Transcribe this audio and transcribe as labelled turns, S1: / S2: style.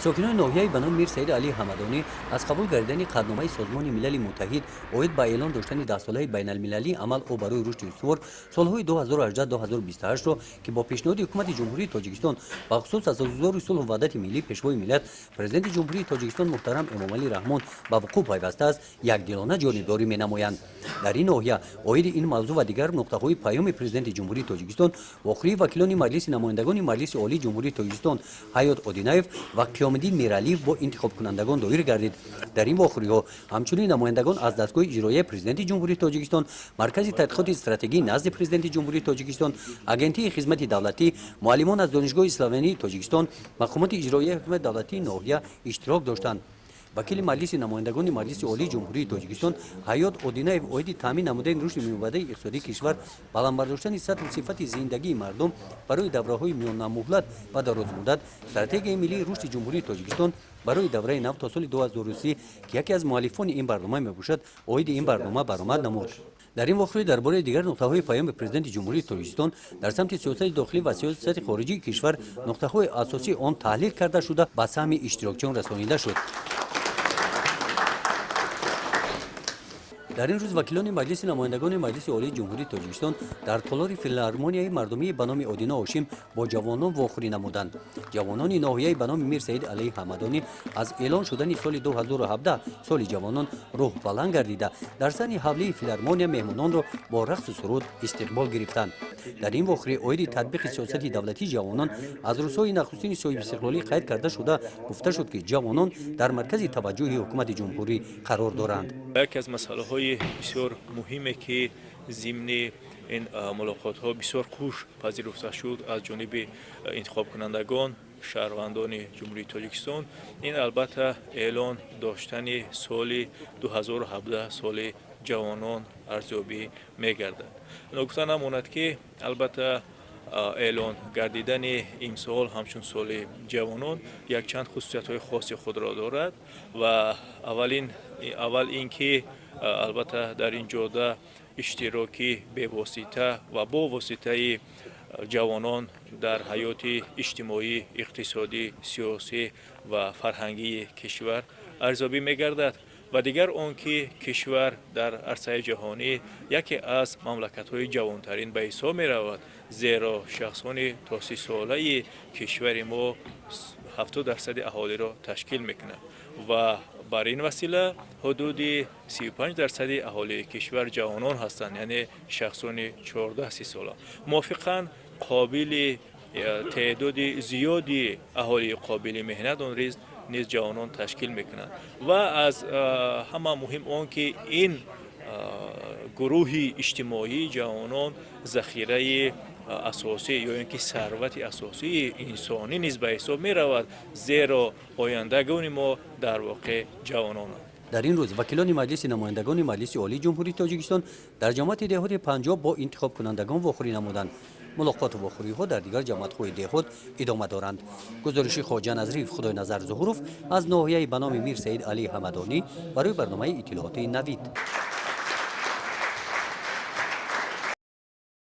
S1: ساکنان ناحیه بنام میر سید علی حمدانی از قبول گردیدن قطعنامه سازمان ملل متحد اوید با اعلان داشتن دستورالعمل بین المللی عمل او برای رشد استوار سالهای 2018-2028 را که با پیشنهاد حکومت جمهوری تاجیکستان بخصوص اساسگذار صلح و وحدت ملی پیشوای ملت پرزیدنت جمهوری تاجیکستان محترم امامعلی رحمان به وقوع پیوسته است یکدلانه جانبداری می‌نمایند. در این ناحیه اوید این موضوع و دیگر نقطه‌های پیام پرزیدنت جمهوری تاجیکستان واخری وکیلان مجلس نمایندگان مجلس عالی جمهوری تاجیکستان حیات آدینایف و قیام‌الدین میرعلیف با انتخاب کنندگان دایر گردید. در این واخری‌ها همچنین نمایندگان از دستگاه اجرایی پرزیدنت جمهوری تاجیکستان، مرکز تحقیقات استراتژی نزد پرزیدنت جمهوری تاجیکستان، اگنتی خدمت دولتی، معلمان از دانشگاه اسلامی تاجیکستان، مقامات اجرایی حکومت دولتی ناحیه اشتراک داشتند. وکیل مجلس نمایندگان مجلس عالی جمهوری تاجیکستان حیات آدینایف اوید تامین نمودن رشد میانبرده اقتصادی کشور، بلند برداشتن سطح و صفت زندگی مردم برای دوره‌های میان مهلت و دراز مدت، استراتژی ملی رشد جمهوری تاجیکستان برای دوره نو تا سال 2030 که یکی از مؤلفان این برنامه میباشد، اوید این برنامه برآمد نمود. در این واقعه درباره دیگر نقطه‌های پیام پرزیدنت جمهوری تاجیکستان در سمت سیاست داخلی و سیاست خارجی کشور نقطه‌های اساسی آن تحلیل کرده شده به سهم اشتراکچیان رسانیده شد. در این روز وکیلان مجلس نمایندگان مجلس عالی جمهوری تاجیکستان در تالار فیلارمونیای مردمی به نام آدینا هاشم با جوانان واخری نمودند. جوانان ناحیه به نام میر سید علی حمدانی از اعلان شدن سال 2017 سال جوانان روح بلند گردیده در سن حوله فیلارمونیا مهمانان را با رقص و سرود استقبال گرفتند. در این واخری اوید تطبیق سیاست دولتی جوانان از روزهای نخستین صاحب استقلالی قید کرده شده گفته شد که جوانان در مرکز توجه حکومت جمهوری قرار دارند.
S2: یکی از مسائل بسیار مهمه که ضمن این ملاقات ها بسیار خوش پذیرفته شد از جانب انتخاب کنندگان شهروندان جمهوری تاجیکستان، این البته اعلان داشتن سال 2017 سال جوانان ارزیابی میگردد. نکته نماند که البته اعلان گردیدن امسال همچون سال جوانان یک چند خصوصیت های خاص خود را دارد و اول اینکه البته در این جاده اشتراکی به واسطه و با واسطه جوانان در حیات اجتماعی، اقتصادی، سیاسی و فرهنگی کشور ارزیابی می‌گردد و دیگر آنکه کشور در عرصه جهانی یکی از مملکت‌های جوانترین به حساب می‌رود، زیرا شخصان تا 30 ساله کشور ما 70% اهالی را تشکیل می‌کند و بر این وسیله حدود 35% اهالی کشور جوانان هستند، یعنی شخصان 14-30 ساله. موافقاً قابل تعداد زیادی اهالی قابل مهنت آن نیز جوانان تشکیل میکنند و از همه مهم آن که این گروه اجتماعی جوانان ذخیره اساسی یا اینکه ثروت اساسی انسانی نیز به حساب می رود، زیرا آیندگان ما در واقع جوانانند.
S1: در این روز وکیلان مجلس نمایندگان مجلس عالی جمهوری تاجیکستان در جماعت دهات پنجاب با انتخاب کنندگان واخری نمودند. ملاقات واخری ها در دیگر جماعت های دهات ادامه دارند. گزارش خواجه نظریف خدای نظر ظهورов از ناحیه به نام میر سید علی حمدانی برای برنامه اطلاعات نوید.